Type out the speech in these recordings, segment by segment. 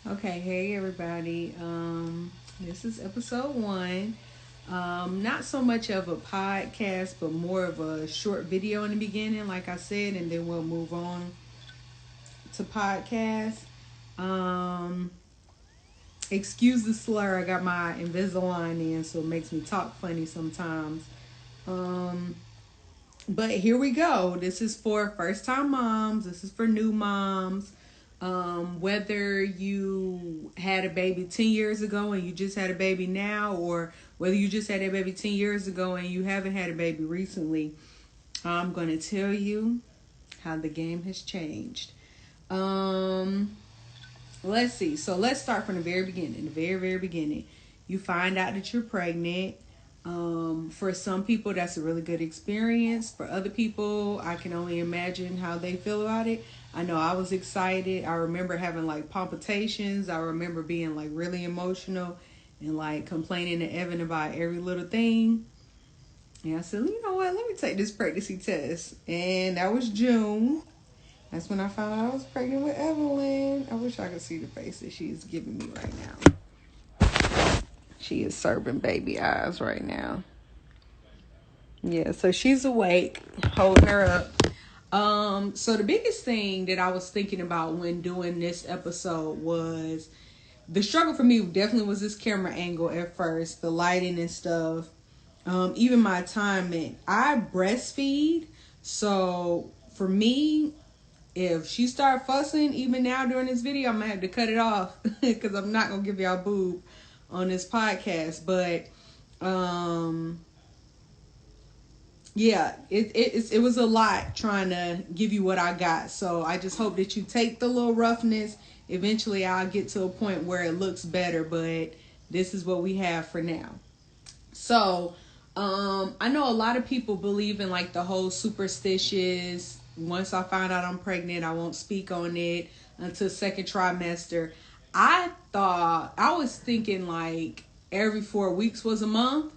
Okay, hey everybody. This is episode 1. Not so much of a podcast, but more of a short video in the beginning, like I said, and then we'll move on to podcast. Um, Excuse the slur. I got my Invisalign in, so it makes me talk funny sometimes. Um, but here we go. This is for first time moms. This is for new moms. Whether you had a baby 10 years ago and you just had a baby now, or whether you just had a baby 10 years ago and you haven't had a baby recently, I'm going to tell you how the game has changed. Um, let's see. So let's start from the very beginning. The very, very beginning. You find out that you're pregnant. For some people, that's a really good experience. For other people, I can only imagine how they feel about it. I know I was excited. I remember having like palpitations. I remember being like really emotional and like complaining to Evan about every little thing. And I said, you know what? Let me take this pregnancy test. And that was June. That's when I found out I was pregnant with Evelyn. I wish I could see the face that she's giving me right now. She is serving baby eyes right now. Yeah, so she's awake, holding her up. So the biggest thing that I was thinking about when doing this episode was the struggle for me definitely was this camera angle at first, the lighting and stuff. Even my timing. I breastfeed, so for me, if she start fussing, even now during this video, I'm gonna have to cut it off because I'm not gonna give y'all boob on this podcast. But yeah, it was a lot trying to give you what I got. So I just hope that you take the little roughness. Eventually, I'll get to a point where it looks better, but this is what we have for now. So I know a lot of people believe in like the whole superstitious. Once I find out I'm pregnant, I won't speak on it until second trimester. I was thinking like every 4 weeks was a month.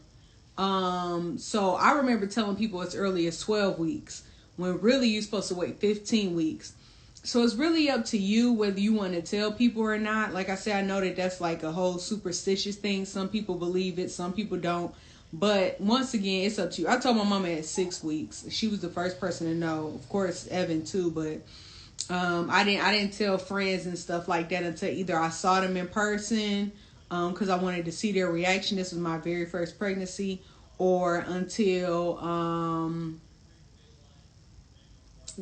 So I remember telling people as early as 12 weeks when really you're supposed to wait 15 weeks. So it's really up to you whether you want to tell people or not. Like I said, I know that that's like a whole superstitious thing. Some people believe it, some people don't. But once again, it's up to you. I told my mama at 6 weeks. She was the first person to know. Of course, Evan too, but I didn't tell friends and stuff like that until either I saw them in person, because I wanted to see their reaction. This was my very first pregnancy, or until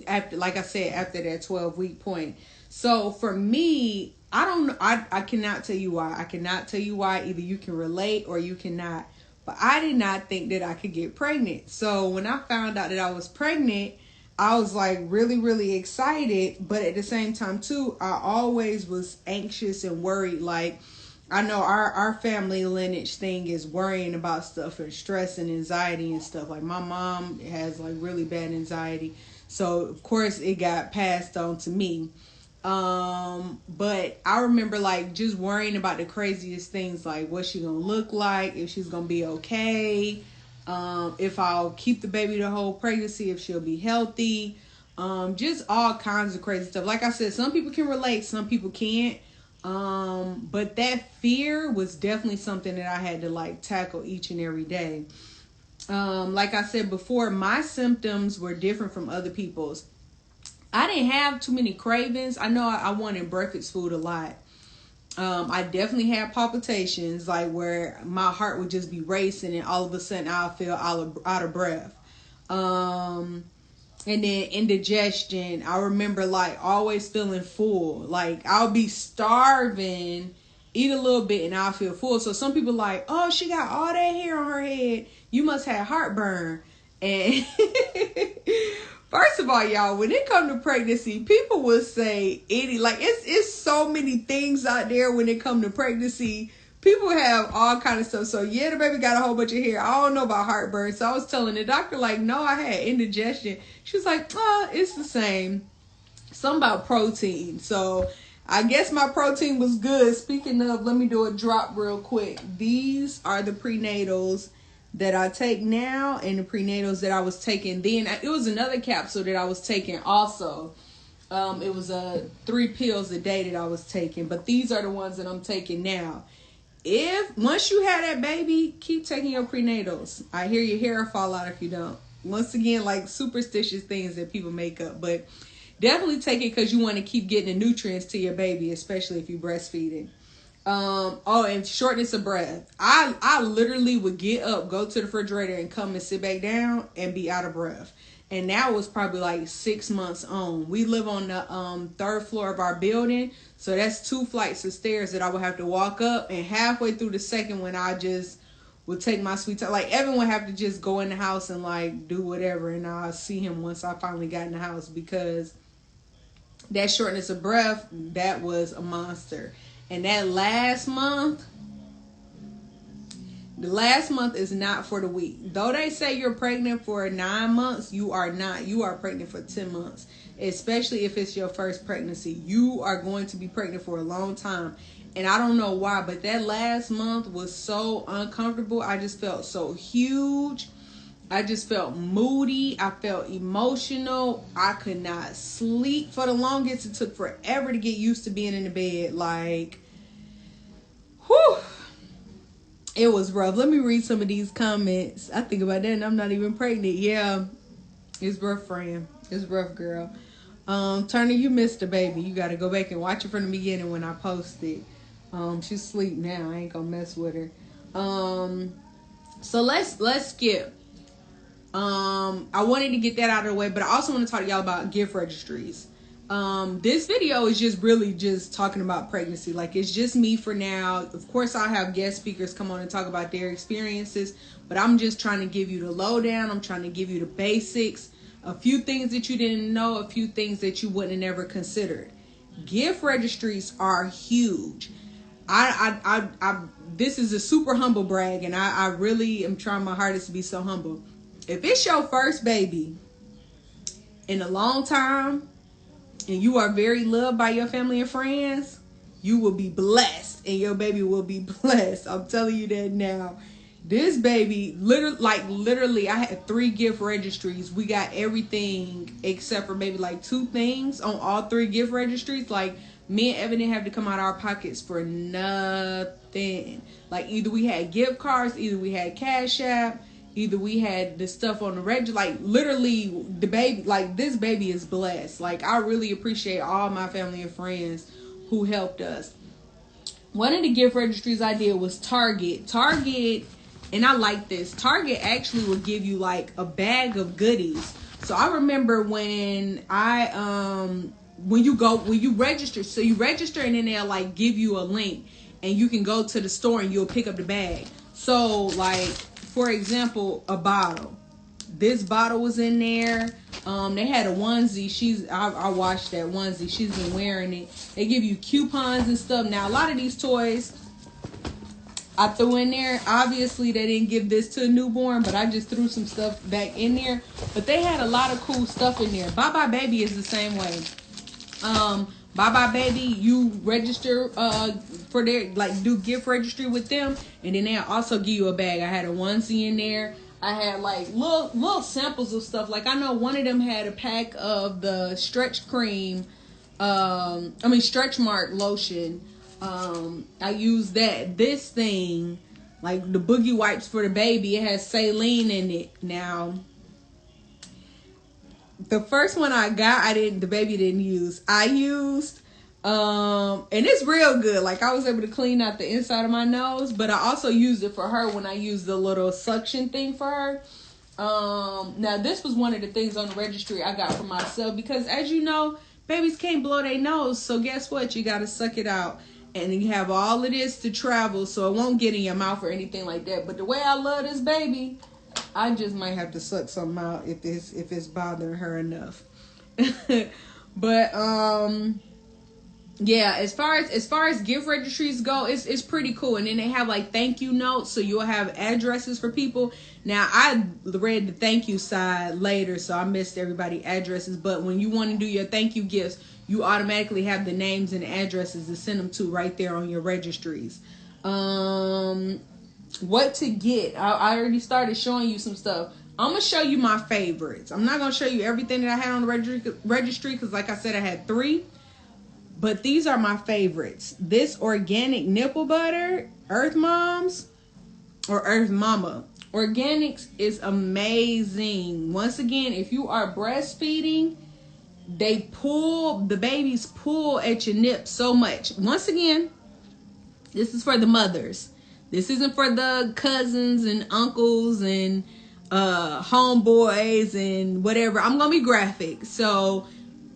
after, like I said, after that 12-week point. So for me, I don't know. I cannot tell you why. I cannot tell you why. Either you can relate or you cannot. But I did not think that I could get pregnant. So when I found out that I was pregnant, I was like really, really excited. But at the same time, too, I always was anxious and worried. Like, I know our family lineage thing is worrying about stuff and stress and anxiety and stuff. Like, my mom has like really bad anxiety. So, of course, it got passed on to me. But I remember like just worrying about the craziest things, like what she gonna look like, if she's gonna be okay, if I'll keep the baby the whole pregnancy, if she'll be healthy, just all kinds of crazy stuff. Like I said, some people can relate, some people can't. But that fear was definitely something that I had to like tackle each and every day. Like I said before, my symptoms were different from other people's. I didn't have too many cravings. I know I wanted breakfast food a lot. I definitely had palpitations, like where my heart would just be racing and all of a sudden I'll feel out of breath. And then indigestion. I remember like always feeling full. Like I'll be starving, eat a little bit and I'll feel full. So some people like, oh, she got all that hair on her head. You must have heartburn. And first of all, y'all, when it comes to pregnancy, people will say it's so many things out there when it comes to pregnancy. People have all kind of stuff. So yeah, the baby got a whole bunch of hair. I don't know about heartburn. So I was telling the doctor, like, no, I had indigestion. She was like, it's the same. Something about protein. So I guess my protein was good. Speaking of, let me do a drop real quick. These are the prenatals that I take now and the prenatals that I was taking then. It was another capsule that I was taking also. It was 3 pills a day that I was taking, but these are the ones that I'm taking now. If once you have that baby, keep taking your prenatals. I hear your hair fall out if you don't. Once again, like superstitious things that people make up, but definitely take it because you want to keep getting the nutrients to your baby, especially if you're breastfeeding. Oh, and shortness of breath. I literally would get up, go to the refrigerator, and come and sit back down and be out of breath. And that was probably like 6 months on. We live on the 3rd floor of our building, so that's 2 flights of stairs that I would have to walk up. And halfway through the second one, I just would take my sweet time. Like Evan would have to just go in the house and like do whatever, and I'll see him once I finally got in the house, because that shortness of breath, that was a monster. And that last month, the last month is not for the weak. Though they say you're pregnant for 9 months, you are not. You are pregnant for 10 months. Especially if it's your first pregnancy. You are going to be pregnant for a long time. And I don't know why, but that last month was so uncomfortable. I just felt so huge. I just felt moody. I felt emotional. I could not sleep for the longest. It took forever to get used to being in the bed. Like, whew. It was rough. Let me read some of these comments. I think about that and I'm not even pregnant. Yeah, it's rough, friend. It's rough, girl. Turner, you missed the baby. You got to go back and watch it from the beginning when I post it. She's asleep now. I ain't gonna mess with her. So let's skip. I wanted to get that out of the way, but I also want to talk to y'all about gift registries. This video is just really just talking about pregnancy. Like, it's just me for now. Of course, I'll have guest speakers come on and talk about their experiences, but I'm just trying to give you the lowdown. I'm trying to give you the basics, a few things that you didn't know, a few things that you wouldn't have never considered. Gift registries are huge. This is a super humble brag, and I really am trying my hardest to be so humble. If it's your first baby in a long time, and you are very loved by your family and friends, you will be blessed, and your baby will be blessed. I'm telling you that now. This baby, literally, I had 3 gift registries. We got everything except for maybe like 2 things on all 3 gift registries. Like, me and Evan didn't have to come out of our pockets for nothing. Like, either we had gift cards, either we had Cash App, either we had the stuff on the register. Like, literally, the baby, like, this baby is blessed. Like, I really appreciate all my family and friends who helped us. One of the gift registries I did was Target, and I like this. Target actually will give you like a bag of goodies. So I remember when you register, so you register and then they'll like give you a link and you can go to the store and you'll pick up the bag. So like, for example, a bottle. This bottle was in there. They had a onesie. I watched that onesie. She's been wearing it. They give you coupons and stuff. Now, a lot of these toys I threw in there. Obviously, they didn't give this to a newborn, but I just threw some stuff back in there. But they had a lot of cool stuff in there. Bye Bye Baby is the same way. Bye Bye Baby, you register for their, like, do gift registry with them, and then they'll also give you a bag. I had a onesie in there. I had like little samples of stuff. Like, I know one of them had a pack of the stretch cream, stretch mark lotion. I used that. This thing, like the boogie wipes for the baby, it has saline in it. Now, the first one I got, the baby didn't use. I used, and it's real good. Like, I was able to clean out the inside of my nose, but I also used it for her when I used the little suction thing for her. Now this was one of the things on the registry I got for myself, because as you know, babies can't blow their nose. So guess what? You got to suck it out. And you have all of this to travel, so it won't get in your mouth or anything like that. But the way I love this baby, I just might have to suck something out if it's bothering her enough. But yeah, as far as gift registries go, it's pretty cool. And then they have like thank you notes, so you'll have addresses for people. Now, I read the thank you side later, so I missed everybody's addresses. But when you want to do your thank you gifts, you automatically have the names and addresses to send them to right there on your registries. What to get? I already started showing you some stuff. I'm going to show you my favorites. I'm not going to show you everything that I had on the registry because, like I said, I had 3. But these are my favorites. This organic nipple butter, Earth Moms or Earth Mama. Organics is amazing. Once again, if you are breastfeeding, the babies pull at your nip so much. Once again, this is for the mothers. This isn't for the cousins and uncles and homeboys and whatever. I'm going to be graphic. So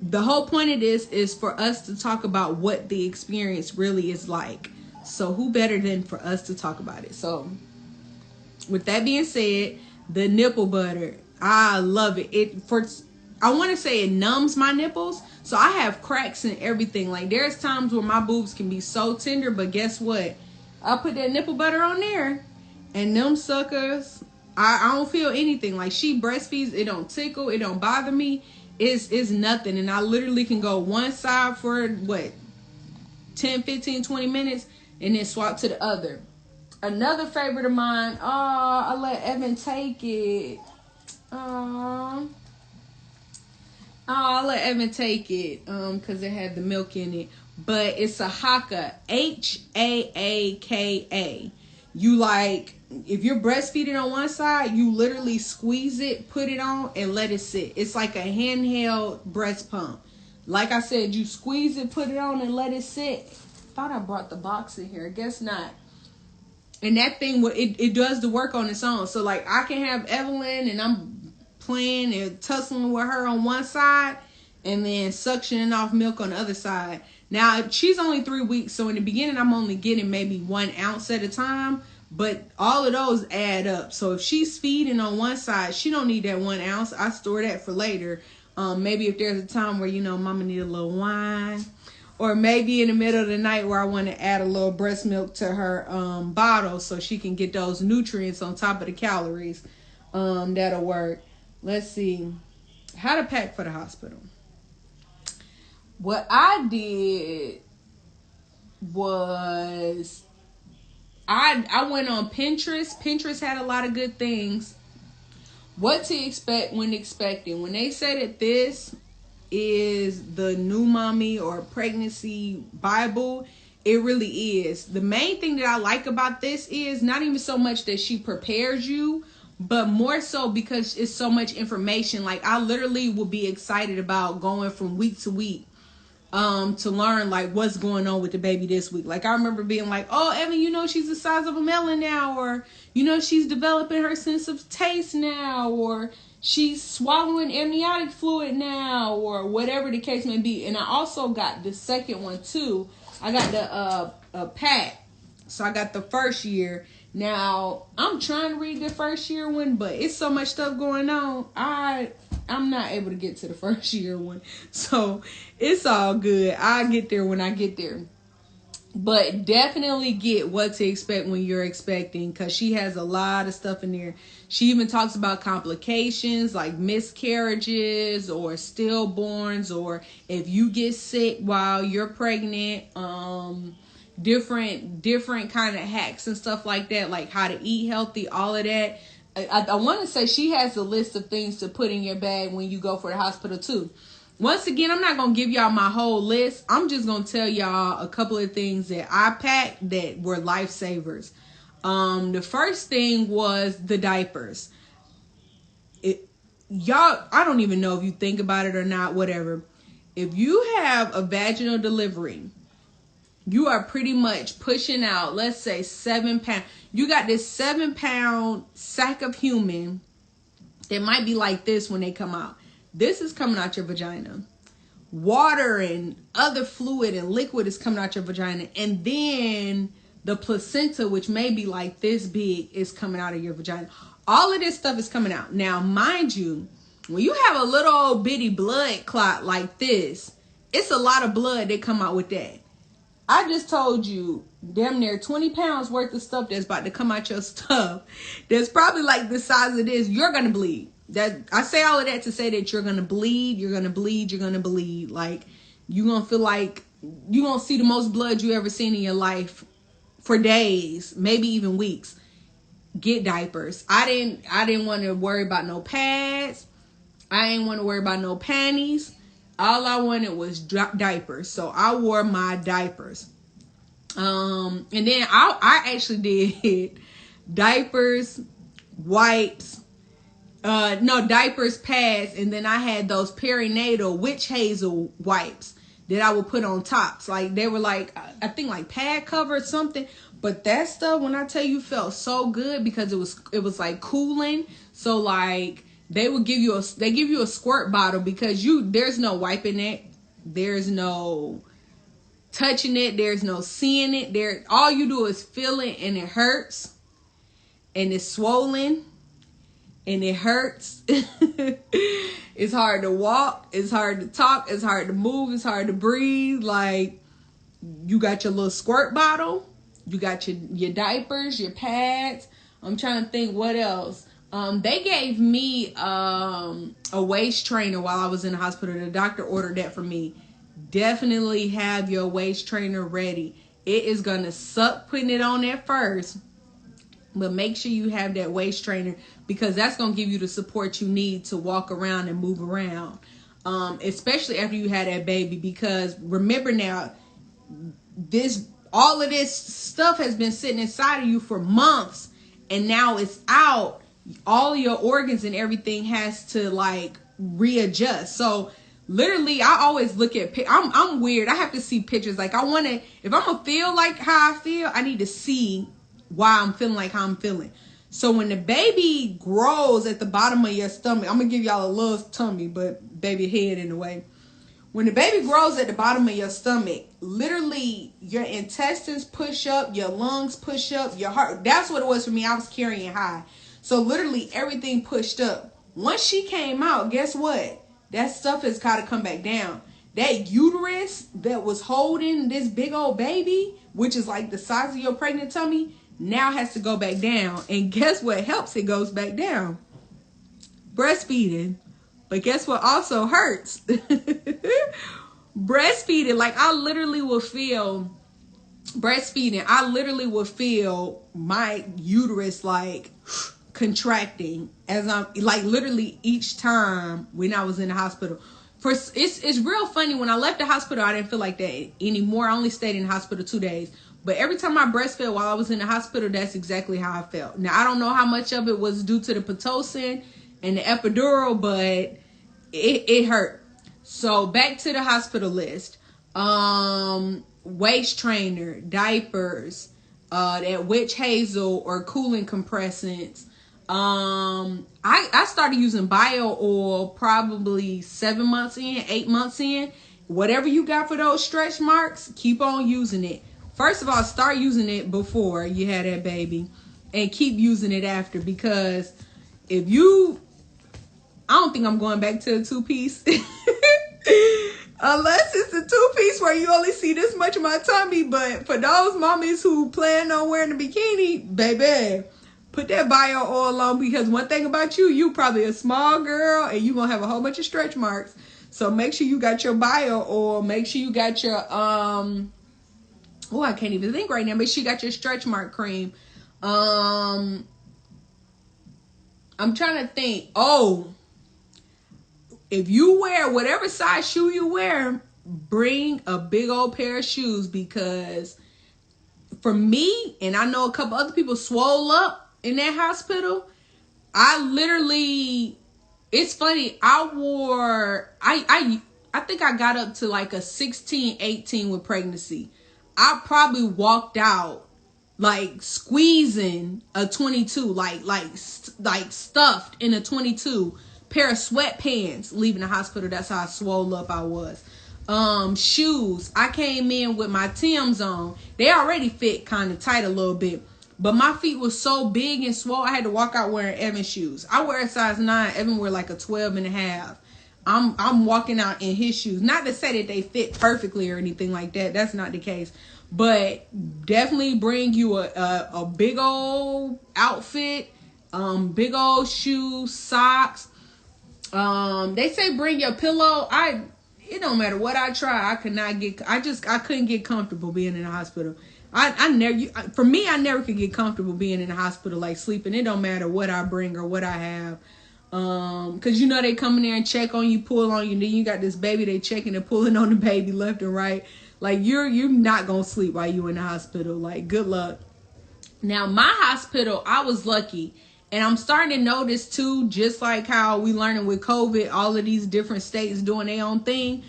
the whole point of this is for us to talk about what the experience really is like. So who better than for us to talk about it? So with that being said, the nipple butter, I love it. I want to say it numbs my nipples. So I have cracks and everything. Like there's times where my boobs can be so tender, but guess what? I put that nipple butter on there and them suckers, I don't feel anything. Like she breastfeeds, it don't tickle, it don't bother me. It's nothing. And I literally can go one side for 10, 15, 20 minutes and then swap to the other. Another favorite of mine, I let Evan take it. I let Evan take it because it had the milk in it. But it's a Haka, Haaka. You if you're breastfeeding on one side, you literally squeeze it, put it on, and let it sit. It's like a handheld breast pump. Like I said, you squeeze it, put it on, and let it sit. Thought I brought the box in here. Guess not. And that thing, it does the work on its own. So, like, I can have Evelyn, and I'm playing and tussling with her on one side, and then suctioning off milk on the other side. Now, she's only 3 weeks, so in the beginning, I'm only getting maybe 1 ounce at a time. But all of those add up. So if she's feeding on one side, she don't need that 1 ounce. I store that for later. Maybe if there's a time where, mama need a little wine. Or maybe in the middle of the night where I want to add a little breast milk to her bottle so she can get those nutrients on top of the calories. That'll work. Let's see. How to pack for the hospital. What I did was I went on Pinterest. Pinterest had a lot of good things. What to expect when expecting. When they say that this is the new mommy or pregnancy Bible, it really is. The main thing that I like about this is not even so much that she prepares you, but more so because it's so much information. Like I literally will be excited about going from week to week to learn like what's going on with the baby this week. Like I remember being like, oh, Evan, she's the size of a melon now, or she's developing her sense of taste now, or she's swallowing amniotic fluid now, or whatever the case may be. And I also got the second one too. I got the pack. So I got the first year. Now I'm trying to read the first year one, but it's so much stuff going on. I'm not able to get to the first year one. So it's all good. I'll get there when I get there. But definitely get what to expect when you're expecting, because she has a lot of stuff in there. She even talks about complications like miscarriages or stillborns, or if you get sick while you're pregnant, different kind of hacks and stuff like that, like how to eat healthy, all of that. I want to say she has a list of things to put in your bag when you go for the hospital too. Once again, I'm not going to give y'all my whole list. I'm just going to tell y'all a couple of things that I packed that were lifesavers. The first thing was the diapers. Y'all, I don't even know if you think about it or not, whatever. If you have a vaginal delivery, you are pretty much pushing out, let's say 7 pounds. You got this 7-pound sack of human that might be like this when they come out. This is coming out your vagina. Water and other fluid and liquid is coming out your vagina. And then the placenta, which may be like this big, is coming out of your vagina. All of this stuff is coming out. Now, mind you, when you have a little old bitty blood clot like this, it's a lot of blood that come out with that. I just told you damn near 20 pounds worth of stuff that's about to come out your stuff. That's probably like the size of this. You're going to bleed. That I say all of that to say that you're going to bleed. You're going to bleed. You're going to bleed. Like you're going to feel like you're going to see the most blood you ever seen in your life for days, maybe even weeks. get diapers. I didn't want to worry about no pads. I didn't want to worry about no panties. All I wanted was diapers. So I wore my diapers. And then I actually did diapers, wipes, diapers, pads, and then I had those perinatal witch hazel wipes that I would put on tops. Like they were like, I think like pad cover or something. But that stuff, when I tell you, felt so good because it was like cooling. So like they give you a squirt bottle because there's no wiping it, there's no touching it, there's no seeing it. All you do is feel it, and it hurts, and it's swollen, and it hurts. It's hard to walk, it's hard to talk, it's hard to move, it's hard to breathe. Like, you got your little squirt bottle, you got your diapers, your pads. I'm trying to think what else. They gave me a waist trainer while I was in the hospital. The doctor ordered that for me. Definitely have your waist trainer ready. It is gonna suck putting it on at first, but make sure you have that waist trainer because that's gonna give you the support you need to walk around and move around, especially after you had that baby. Because remember now, all of this stuff has been sitting inside of you for months, and now it's out. All your organs and everything has to like readjust. So literally, I always look at I'm weird. I have to see pictures. Like, if I'm gonna feel like how I feel, I need to see why I'm feeling like how I'm feeling. So when the baby grows at the bottom of your stomach, I'm gonna give y'all a little tummy, but baby head in the way. When the baby grows at the bottom of your stomach, literally your intestines push up, your lungs push up, your heart. That's what it was for me. I was carrying high. So literally everything pushed up. Once she came out, guess what? That stuff has got to come back down. That uterus that was holding this big old baby, which is like the size of your pregnant tummy, now has to go back down. And guess what helps it goes back down? Breastfeeding. But guess what also hurts? Breastfeeding. Like, I literally will feel breastfeeding. I literally will feel my uterus like contracting as I'm like literally each time when I was in the hospital. It's real funny. When I left the hospital, I didn't feel like that anymore. I only stayed in the hospital 2 days. But every time I breastfed while I was in the hospital, that's exactly how I felt. Now, I don't know how much of it was due to the Pitocin and the epidural, but it hurt. So back to the hospital list. Waist trainer, diapers, that witch hazel or cooling compressants. I started using bio oil probably 7 months in, 8 months in. Whatever you got for those stretch marks, keep on using it. First of all, start using it before you had that baby and keep using it after, because I don't think I'm going back to a 2-piece. Unless it's a 2-piece where you only see this much of my tummy. But for those mommies who plan on wearing a bikini, baby, put that bio oil on, because one thing about you probably a small girl and you gonna have a whole bunch of stretch marks. So make sure you got your bio oil. Make sure you got your I can't even think right now. Make sure you got your stretch mark cream. I'm trying to think. If you wear whatever size shoe you wear, bring a big old pair of shoes, because for me, and I know a couple other people swole up in that hospital, it's funny, I think I got up to like a 16, 18 with pregnancy. I probably walked out like squeezing a 22, like stuffed in a 22. Pair of sweatpants leaving the hospital. That's how swole up I was. Shoes. I came in with my Timbs on. They already fit kind of tight a little bit, but my feet were so big and swole, I had to walk out wearing Evan shoes. I wear a size 9. Evan wear like a 12 and a half. I'm walking out in his shoes. Not to say that they fit perfectly or anything like that. That's not the case. But definitely bring you a big old outfit, big old shoes, socks. They say bring your pillow. It don't matter what I try, I couldn't get comfortable being in the hospital. I never, for me, I never could get comfortable being in the hospital, like sleeping. It don't matter what I bring or what I have. Cause you know, they come in there and check on you, pull on you. Then you got this baby, they checking and pulling on the baby left and right. Like you're not going to sleep while you in the hospital. Like good luck. Now my hospital, I was lucky. And I'm starting to notice too, just like how we learning with COVID, all of these different states doing their own thing.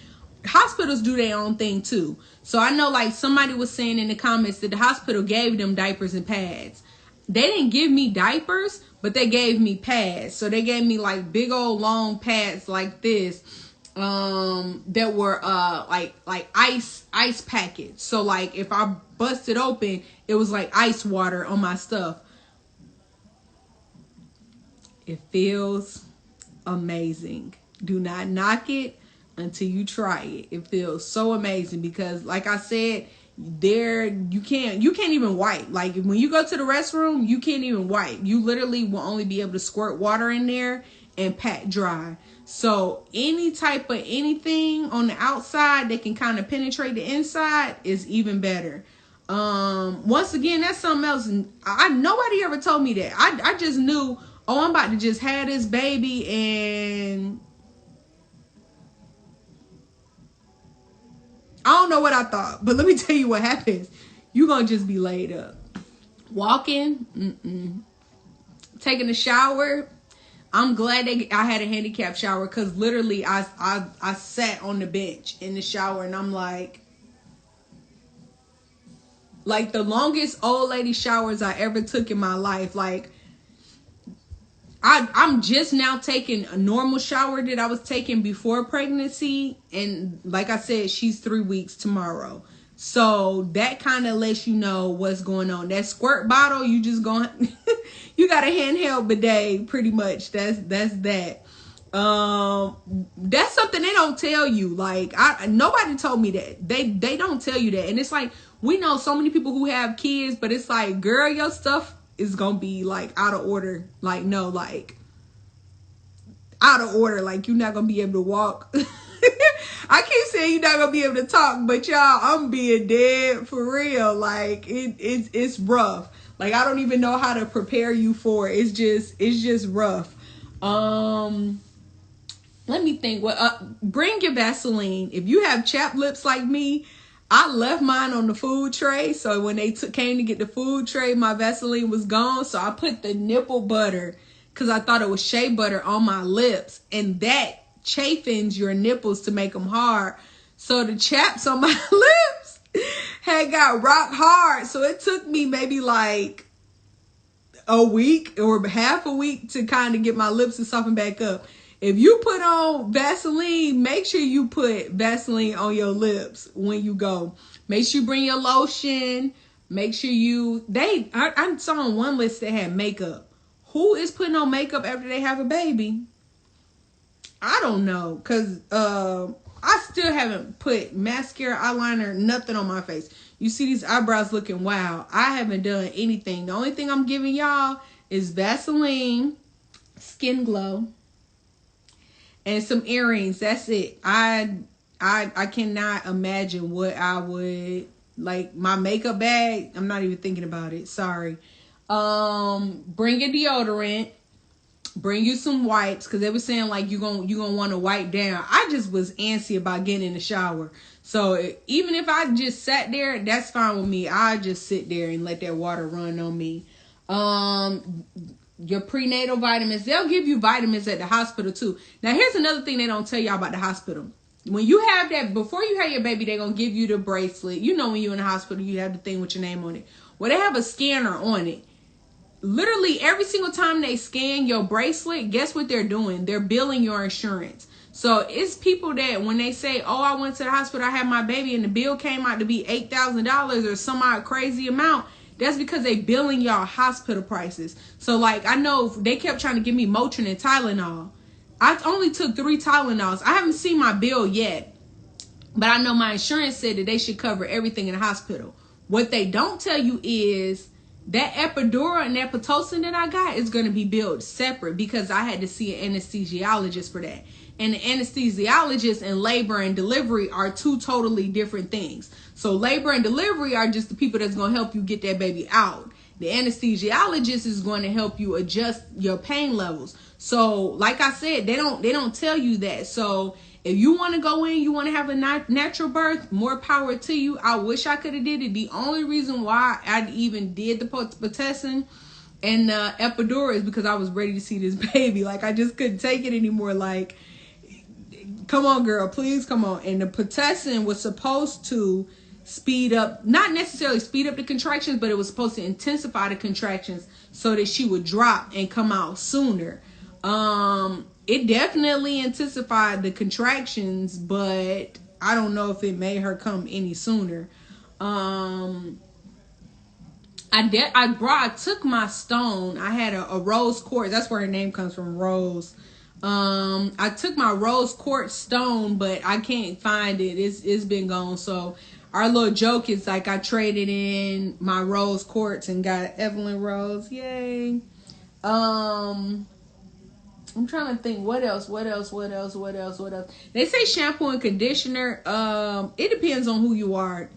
Hospitals do their own thing too. So I know, like somebody was saying in the comments that the hospital gave them diapers and pads. They didn't give me diapers, but they gave me pads. So they gave me like big old long pads like this, that were like ice packets. So like if I busted open, it was like ice water on my stuff. It feels amazing. Do not knock it until you try it. It feels so amazing because, like I said, you can't even wipe. Like when you go to the restroom, you can't even wipe. You literally will only be able to squirt water in there and pat dry. So any type of anything on the outside that can kind of penetrate the inside is even better. Once again, that's something else. Nobody ever told me that. I just knew, oh, I'm about to just have this baby and I don't know what I thought, but let me tell you what happens. You're going to just be laid up. Walking, taking a shower. I'm glad I had a handicap shower because literally I sat on the bench in the shower and I'm like the longest old lady showers I ever took in my life. Like I'm just now taking a normal shower that I was taking before pregnancy. And like I said, she's 3 weeks tomorrow. So that kind of lets you know what's going on. That squirt bottle, you just going, you got a handheld bidet pretty much. That's that. That's something they don't tell you. Like nobody told me that. They don't tell you that. And it's like, we know so many people who have kids, but it's like, girl, your stuff is gonna be like out of order. Like no, like out of order. Like you're not gonna be able to walk. I keep saying you're not gonna be able to talk, but y'all, I'm being dead for real. Like it's rough. Like I don't even know how to prepare you for it. It's just rough. Let me think. What? Bring your Vaseline. If you have chapped lips like me, I left mine on the food tray. So when they came to get the food tray, my Vaseline was gone. So I put the nipple butter because I thought it was shea butter on my lips. And that chafens your nipples to make them hard. So the chaps on my lips had got rock hard. So it took me maybe like a week or half a week to kind of get my lips to soften back up. If you put on Vaseline, make sure you put Vaseline on your lips when you go. Make sure you bring your lotion. Make sure I saw on one list that had makeup. Who is putting on makeup after they have a baby? I don't know. Because I still haven't put mascara, eyeliner, nothing on my face. You see these eyebrows looking wild. I haven't done anything. The only thing I'm giving y'all is Vaseline, Skin Glow, and some earrings. That's it. I cannot imagine what I would like. My makeup bag, I'm not even thinking about it. Sorry. Bring a deodorant. Bring you some wipes because they were saying like you gonna want to wipe down. I just was antsy about getting in the shower. So even if I just sat there, that's fine with me. I just sit there and let that water run on me. Your prenatal vitamins, they'll give you vitamins at the hospital too. Now here's another thing they don't tell y'all about the hospital. When you have that, before you have your baby, they're gonna give you the bracelet. You know, when you're in the hospital, you have the thing with your name on it. Well, they have a scanner on it. Literally every single time they scan your bracelet, guess what they're doing? They're billing your insurance. So it's people that when they say, oh, I went to the hospital, I had my baby, and the bill came out to be $8,000 or some odd crazy amount. That's because they billing y'all hospital prices. So like, I know they kept trying to give me Motrin and Tylenol. I only took 3 Tylenols. I haven't seen my bill yet, but I know my insurance said that they should cover everything in the hospital. What they don't tell you is that epidural and that Pitocin that I got is going to be billed separate because I had to see an anesthesiologist for that. and the anesthesiologist and labor and delivery are two totally different things. So labor and delivery are just the people that's going to help you get that baby out. The anesthesiologist is going to help you adjust your pain levels. So like I said, they don't tell you that. So if you want to go in, you want to have a natural birth, more power to you. I wish I could have did it. The only reason why I even did the Pitocin and the epidural is because I was ready to see this baby. Like, I just couldn't take it anymore. Like, come on, girl, please come on. And the Pitocin was supposed to speed up, not necessarily speed up the contractions, but it was supposed to intensify the contractions so that she would drop and come out sooner. It definitely intensified the contractions, but I don't know if it made her come any sooner. I took my stone. I had a rose quartz. That's where her name comes from, Rose. I took my rose quartz stone, but I can't find it. It's been gone. So our little joke is like I traded in my rose quartz and got Evelyn Rose. Yay. I'm trying to think what else. They say shampoo and conditioner. It depends on who you are.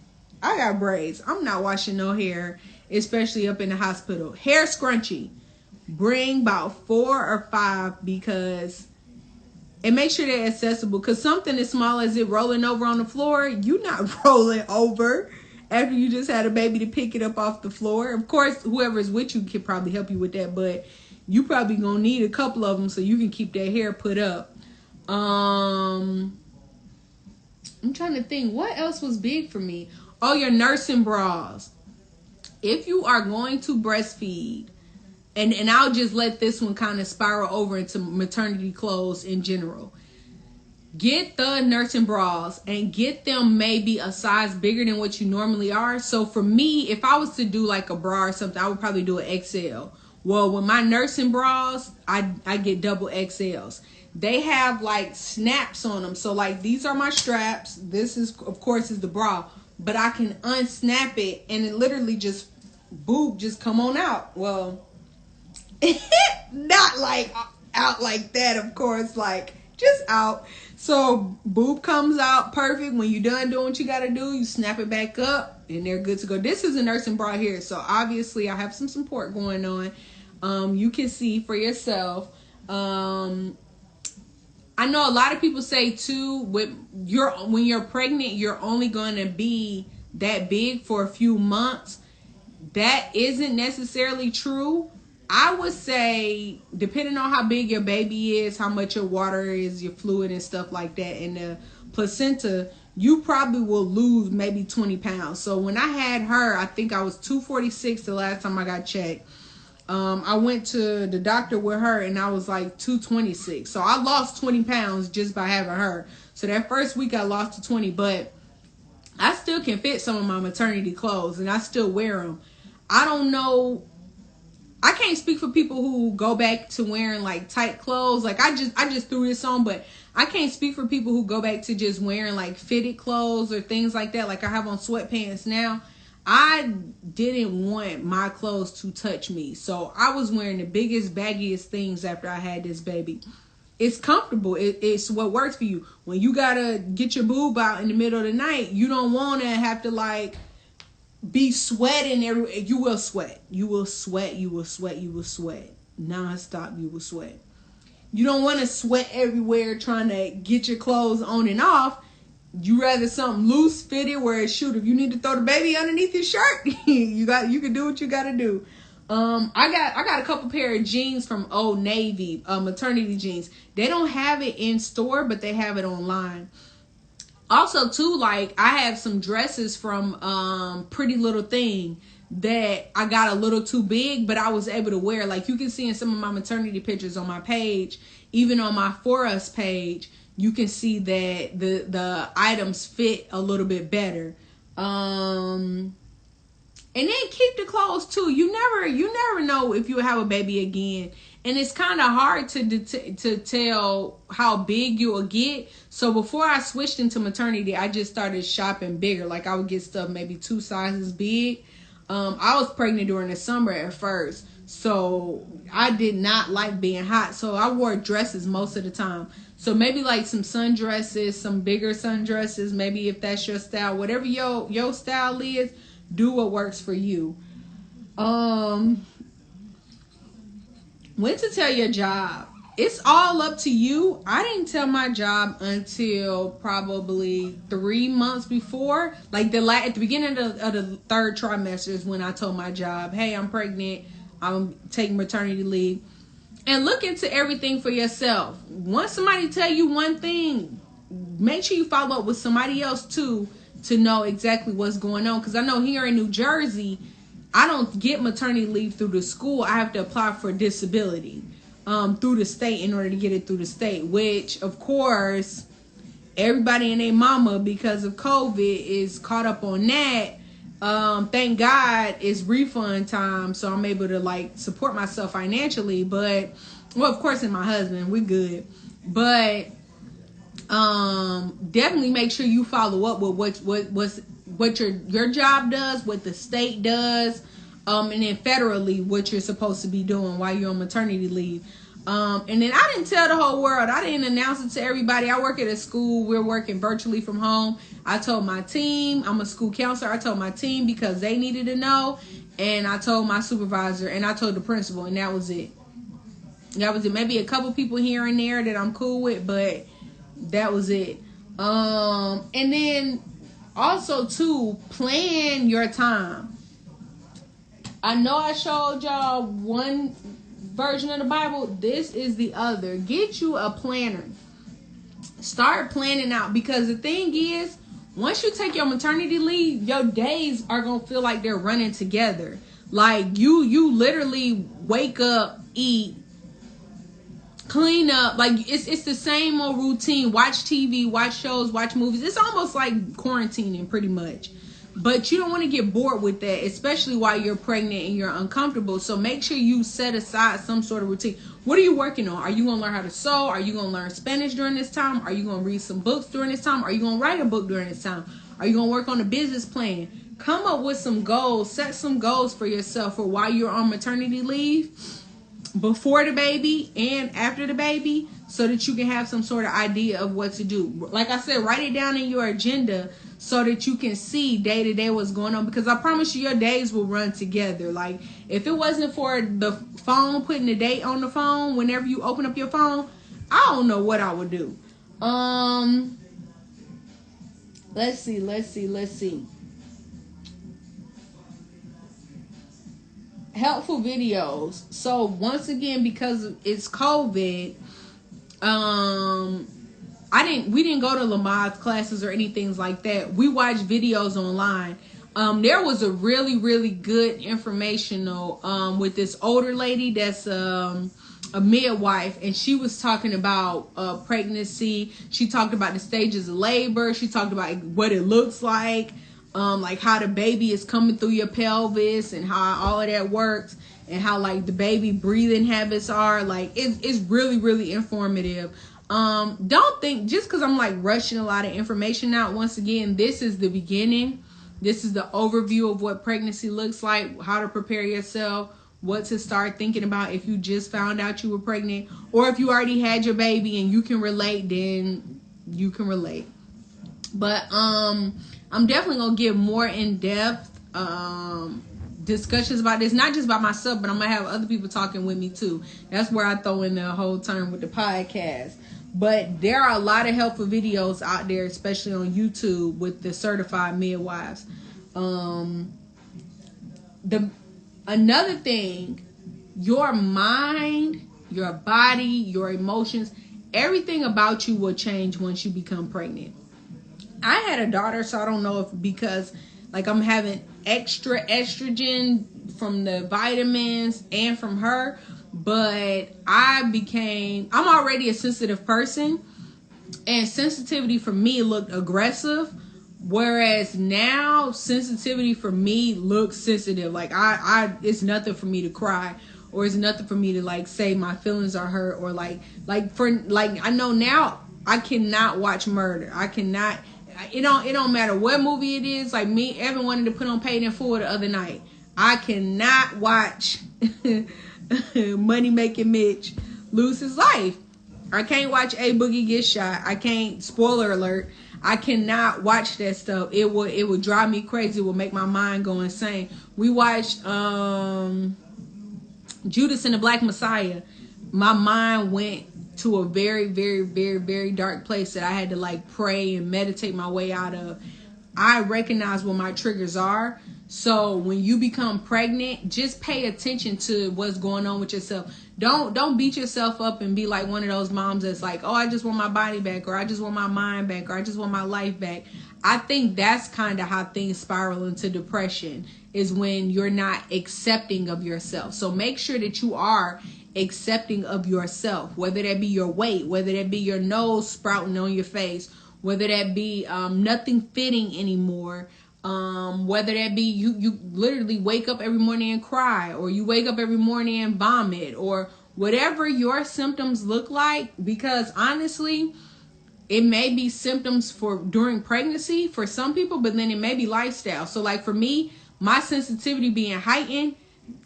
I got braids. I'm not washing no hair, especially up in the hospital. Hair scrunchie. Bring about 4 or 5 because and make sure they're accessible. Because something as small as it rolling over on the floor, you're not rolling over after you just had a baby to pick it up off the floor. Of course, whoever's with you can probably help you with that, but you probably gonna need a couple of them so you can keep that hair put up. I'm trying to think what else was big for me. Oh, your nursing bras. If you are going to breastfeed, and I'll just let this one kind of spiral over into maternity clothes in general. Get the nursing bras and get them maybe a size bigger than what you normally are. So for me, if I was to do like a bra or something, I would probably do an XL. Well, with my nursing bras, I get double XLs. They have like snaps on them. So like these are my straps. This is, of course, is the bra. But I can unsnap it and it literally just, boob, just come on out. Well, not like out like that, of course, like just out. So boob comes out perfect. When you're done doing what you got to do, you snap it back up and they're good to go. This is a nursing bra here. So obviously I have some support going on. You can see for yourself. I know a lot of people say too, when you're pregnant, you're only going to be that big for a few months. That isn't necessarily true. I would say, depending on how big your baby is, how much your water is, your fluid and stuff like that, and the placenta, you probably will lose maybe 20 pounds. So when I had her, I think I was 246 the last time I got checked. I went to the doctor with her and I was like 226. So I lost 20 pounds just by having her. So that first week I lost to 20, but I still can fit some of my maternity clothes and I still wear them. I don't know. I can't speak for people who go back to wearing like tight clothes. Like I just threw this on, but I can't speak for people who go back to just wearing like fitted clothes or things like that. Like I have on sweatpants now. I didn't want my clothes to touch me. So I was wearing the biggest, baggiest things after I had this baby. It's comfortable. It's what works for you. When you gotta get your boob out in the middle of the night, you don't want to have to like be sweating everywhere. You will sweat. You will sweat. You will sweat. You will sweat. Non-stop, you will sweat. You don't want to sweat everywhere trying to get your clothes on and off. You rather something loose fitted where it shoot. If you need to throw the baby underneath your shirt, you can do what you gotta do. I got a couple pair of jeans from Old Navy, maternity jeans. They don't have it in store, but they have it online. Also, too, like, I have some dresses from Pretty Little Thing that I got a little too big, but I was able to wear. Like, you can see in some of my maternity pictures on my page, even on my For Us page, you can see that the items fit a little bit better. And then keep the clothes, too. You never know if you'll have a baby again. And it's kind of hard to tell how big you'll get. So before I switched into maternity, I just started shopping bigger. Like I would get stuff maybe 2 sizes big. I was pregnant during the summer at first, so I did not like being hot. So I wore dresses most of the time. So maybe like some sundresses, some bigger sundresses. Maybe if that's your style, whatever your style is, do what works for you. When to tell your job? It's all up to you. I didn't tell my job until probably 3 months before. Like at the beginning of the third trimester is when I told my job, hey, I'm pregnant. I'm taking maternity leave. And look into everything for yourself. Once somebody tell you one thing, make sure you follow up with somebody else too to know exactly what's going on. Because I know here in New Jersey, I don't get maternity leave through the school. I have to apply for disability through the state in order to get it through the state, which of course everybody and their mama because of COVID is caught up on that. Thank God it's refund time, so I'm able to like support myself financially. But well, of course, and my husband, we're good. But definitely make sure you follow up with what your job does, what the state does, and then federally what you're supposed to be doing while you're on maternity leave. And then I didn't tell the whole world. I didn't announce it to everybody. I work at a school. We're working virtually from home. I told my team. I'm a school counselor. I told my team because they needed to know. And I told my supervisor and I told the principal, and that was it. That was it. Maybe a couple people here and there that I'm cool with, but that was it. And then also too, plan your time. I know I showed y'all one version of the Bible. This is the other. Get you a planner. Start planning out, because the thing is, once you take your maternity leave, your days are gonna feel like they're running together. Like you literally wake up, eat, clean up. Like it's the same old routine. Watch TV, watch shows, watch movies. It's almost like quarantining pretty much. But you don't want to get bored with that, especially while you're pregnant and you're uncomfortable. So make sure you set aside some sort of routine. What are you working on? Are you going to learn how to sew? Are you going to learn Spanish during this time? Are you going to read some books during this time? Are you going to write a book during this time? Are you going to work on a business plan? Come up with some goals. Set some goals for yourself for while you're on maternity leave, before the baby and after the baby, so that you can have some sort of idea of what to do. Like I said, write it down in your agenda so that you can see day to day what's going on, because I promise you your days will run together. Like if it wasn't for the phone, putting the date on the phone whenever you open up your phone, I don't know what I would do. Let's see. Helpful videos. So once again, because it's COVID, we didn't go to Lamaze classes or anything like that. We watched videos online. There was a really, really good informational with this older lady that's a midwife, and she was talking about pregnancy. She talked about the stages of labor. She talked about what it looks like how the baby is coming through your pelvis and how all of that works, and how like the baby breathing habits are. Like it's really, really informative. Don't think just because I'm like rushing a lot of information out. Once again, this is the beginning. This is the overview of what pregnancy looks like, how to prepare yourself, what to start thinking about if you just found out you were pregnant, or if you already had your baby and you can relate, then you can relate. But I'm definitely gonna give more in-depth discussions about this, not just by myself, but I'm gonna have other people talking with me too. That's where I throw in the whole term with the podcast. But there are a lot of helpful videos out there, especially on YouTube, with the certified midwives. Another thing, your mind, your body, your emotions, everything about you will change once you become pregnant. I had a daughter, so I don't know if because like I'm having extra estrogen from the vitamins and from her, but I'm already a sensitive person, and sensitivity for me looked aggressive, whereas now sensitivity for me looks sensitive. Like it's nothing for me to cry, or it's nothing for me to like say my feelings are hurt, or like I know now I cannot watch murder. I cannot. It don't matter what movie it is. Like me, Evan wanted to put on Paid in Full the other night. I cannot watch Money Making Mitch lose his life. I can't watch A Boogie get shot. I can't, spoiler alert, I cannot watch that stuff. It would drive me crazy. It would make my mind go insane. We watched Judas and the Black Messiah. My mind went to a very, very, very, very dark place that I had to like pray and meditate my way out of. I recognize what my triggers are. So when you become pregnant, just pay attention to what's going on with yourself. Don't beat yourself up and be like one of those moms that's like, oh, I just want my body back, or I just want my mind back, or I just want my life back. I think that's kind of how things spiral into depression, is when you're not accepting of yourself. So make sure that you are accepting of yourself, whether that be your weight, whether that be your nose sprouting on your face, whether that be nothing fitting anymore, whether that be you literally wake up every morning and cry, or you wake up every morning and vomit, or whatever your symptoms look like. Because honestly, it may be symptoms for during pregnancy for some people, but then it may be lifestyle. So like for me, my sensitivity being heightened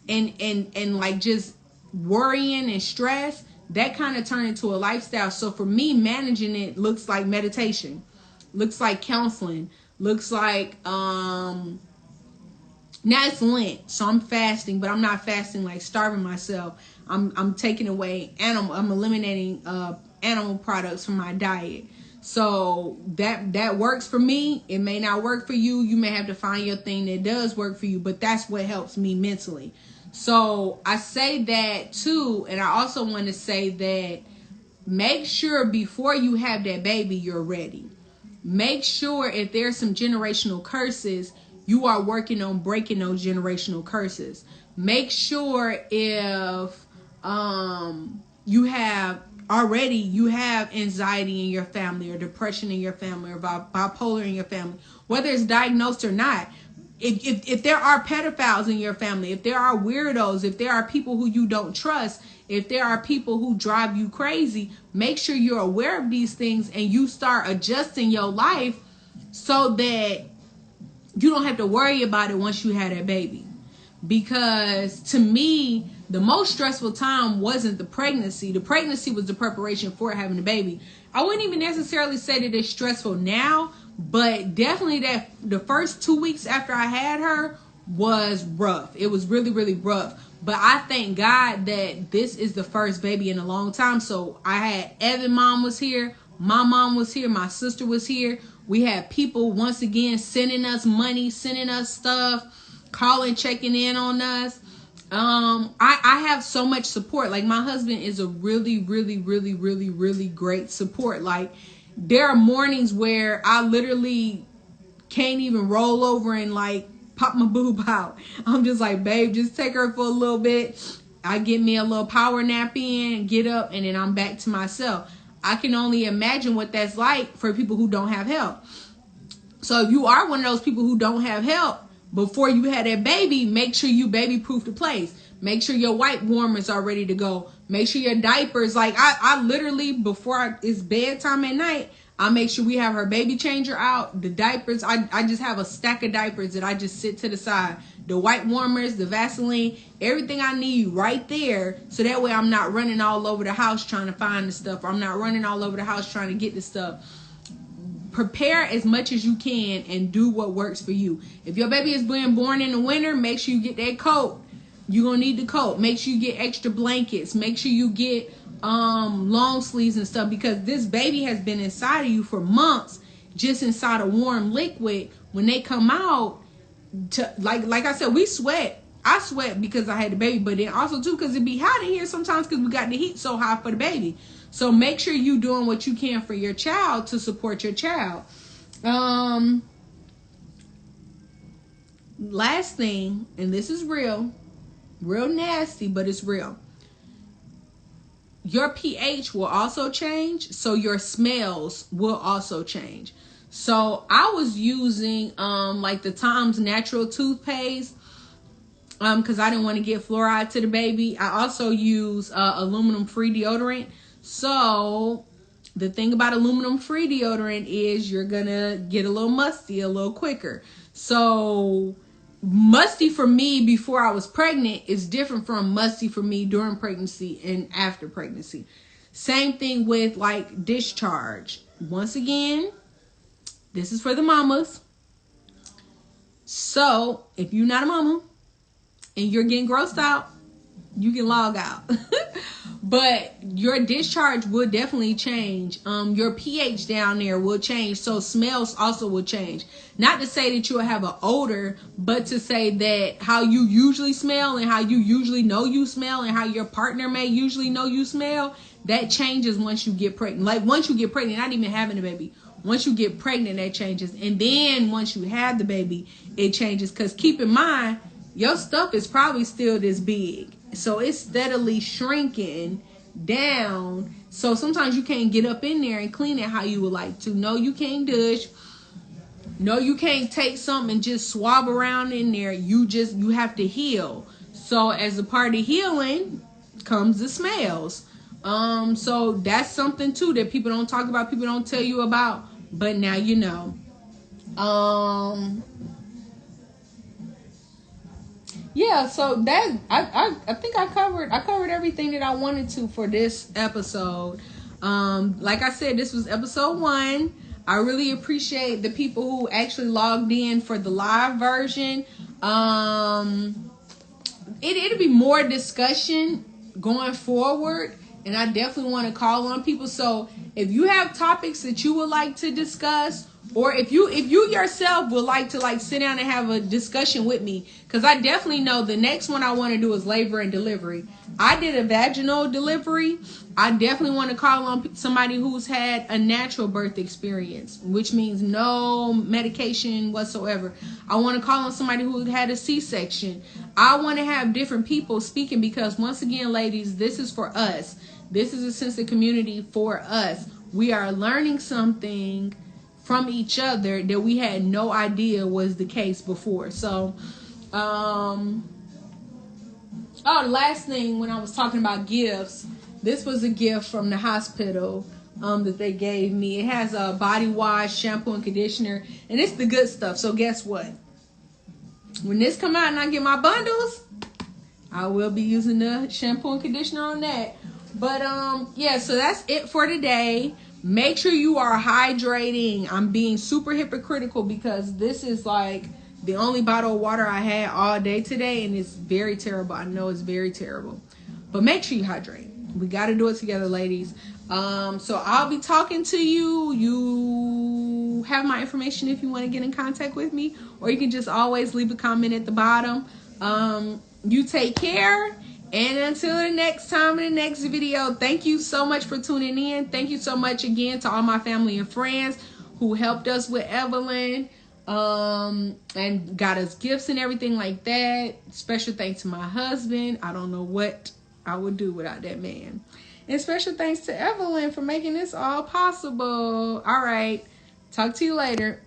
and like just worrying and stress, that kind of turned into a lifestyle. So for me, managing it looks like meditation, looks like counseling, looks like now it's Lent, so I'm fasting, but I'm not fasting like starving myself. I'm taking away I'm eliminating animal products from my diet. So that works for me. It may not work for you. You may have to find your thing that does work for you, but that's what helps me mentally. So I say that too, and I also want to say that make sure before you have that baby, you're ready. Make sure if there's some generational curses, you are working on breaking those generational curses. Make sure if you have anxiety in your family, or depression in your family, or bipolar in your family, whether it's diagnosed or not. If there are pedophiles in your family, if there are weirdos, if there are people who you don't trust, if there are people who drive you crazy, make sure you're aware of these things and you start adjusting your life so that you don't have to worry about it once you have that baby. Because to me, the most stressful time wasn't the pregnancy. The pregnancy was the preparation for having the baby. I wouldn't even necessarily say that it's stressful now, but definitely that the first 2 weeks after I had her was rough. It was really, really rough. But I thank God that this is the first baby in a long time. So I had Evan mom was here. My mom was here. My sister was here. We had people once again sending us money, sending us stuff, calling, checking in on us. I have so much support. Like my husband is a really, really, really, really, really great support. Like there are mornings where I literally can't even roll over and like pop my boob out. I'm just like, babe, just take her for a little bit. I get me a little power nap in, get up, and then I'm back to myself. I can only imagine what that's like for people who don't have help. So if you are one of those people who don't have help, before you had that baby, make sure you baby proof the place. Make sure your wipe warmers are ready to go. Make sure your diapers, like I literally, before it's bedtime at night, I make sure we have her baby changer out. The diapers, I just have a stack of diapers that I just sit to the side. The wipe warmers, the Vaseline, everything I need right there. So that way I'm not running all over the house trying to find the stuff. Or I'm not running all over the house trying to get the stuff. Prepare as much as you can and do what works for you. If your baby is being born in the winter, make sure you get that coat. You're going to need the coat. Make sure you get extra blankets. Make sure you get long sleeves and stuff, because this baby has been inside of you for months, just inside a warm liquid. When they come out, like I said, we sweat. I sweat because I had the baby, but then also too because it be hot in here sometimes because we got the heat so high for the baby. So make sure you doing what you can for your child to support your child. Last thing, and this is real nasty, but it's real. Your pH will also change, so your smells will also change. So I was using like the Tom's natural toothpaste because I didn't want to get fluoride to the baby. I also use aluminum free deodorant. So the thing about aluminum free deodorant is you're gonna get a little musty a little quicker. So musty for me before I was pregnant is different from musty for me during pregnancy and after pregnancy. Same thing with like discharge. Once again, this is for the mamas. So if you're not a mama and you're getting grossed out, you can log out. But your discharge will definitely change. Your pH down there will change. So smells also will change. Not to say that you'll have an odor, but to say that how you usually smell and how you usually know you smell and how your partner may usually know you smell, that changes once you get pregnant. Like once you get pregnant, not even having a baby. Once you get pregnant, that changes. And then once you have the baby, it changes. Because keep in mind, your stuff is probably still this big. So it's steadily shrinking down. So sometimes you can't get up in there and clean it how you would like to. No, you can't douche. No, you can't take something and just swab around in there. You have to heal. So as a part of healing comes the smells. So that's something too that people don't talk about, people don't tell you about, but now you know. Yeah, so that I think I covered everything that I wanted to for this episode. Like I said, this was episode 1. I really appreciate the people who actually logged in for the live version. It'll be more discussion going forward, and I definitely want to call on people. So if you have topics that you would like to discuss, or if you yourself would like to sit down and have a discussion with me, because I definitely know the next one I want to do is labor and delivery. I did a vaginal delivery. I definitely want to call on somebody who's had a natural birth experience, which means no medication whatsoever. I want to call on somebody who had a C-section. I want to have different people speaking, because once again, ladies, this is for us. This is a sense of community for us. We are learning something from each other that we had no idea was the case before. So, last thing, when I was talking about gifts, this was a gift from the hospital that they gave me. It has a body wash, shampoo, and conditioner, and it's the good stuff. So guess what? When this come out and I get my bundles, I will be using the shampoo and conditioner on that. But yeah, so that's it for today. Make sure you are hydrating. I'm being super hypocritical because this is like the only bottle of water I had all day today, and it's very terrible. I know it's very terrible. But make sure you hydrate. We got to do it together, ladies. So I'll be talking to you. You have my information if you want to get in contact with me, or you can just always leave a comment at the bottom. You take care. And until the next time in the next video, thank you so much for tuning in. Thank you so much again to all my family and friends who helped us with Evelyn and got us gifts and everything like that. Special thanks to my husband. I don't know what I would do without that man. And special thanks to Evelyn for making this all possible. All right. Talk to you later.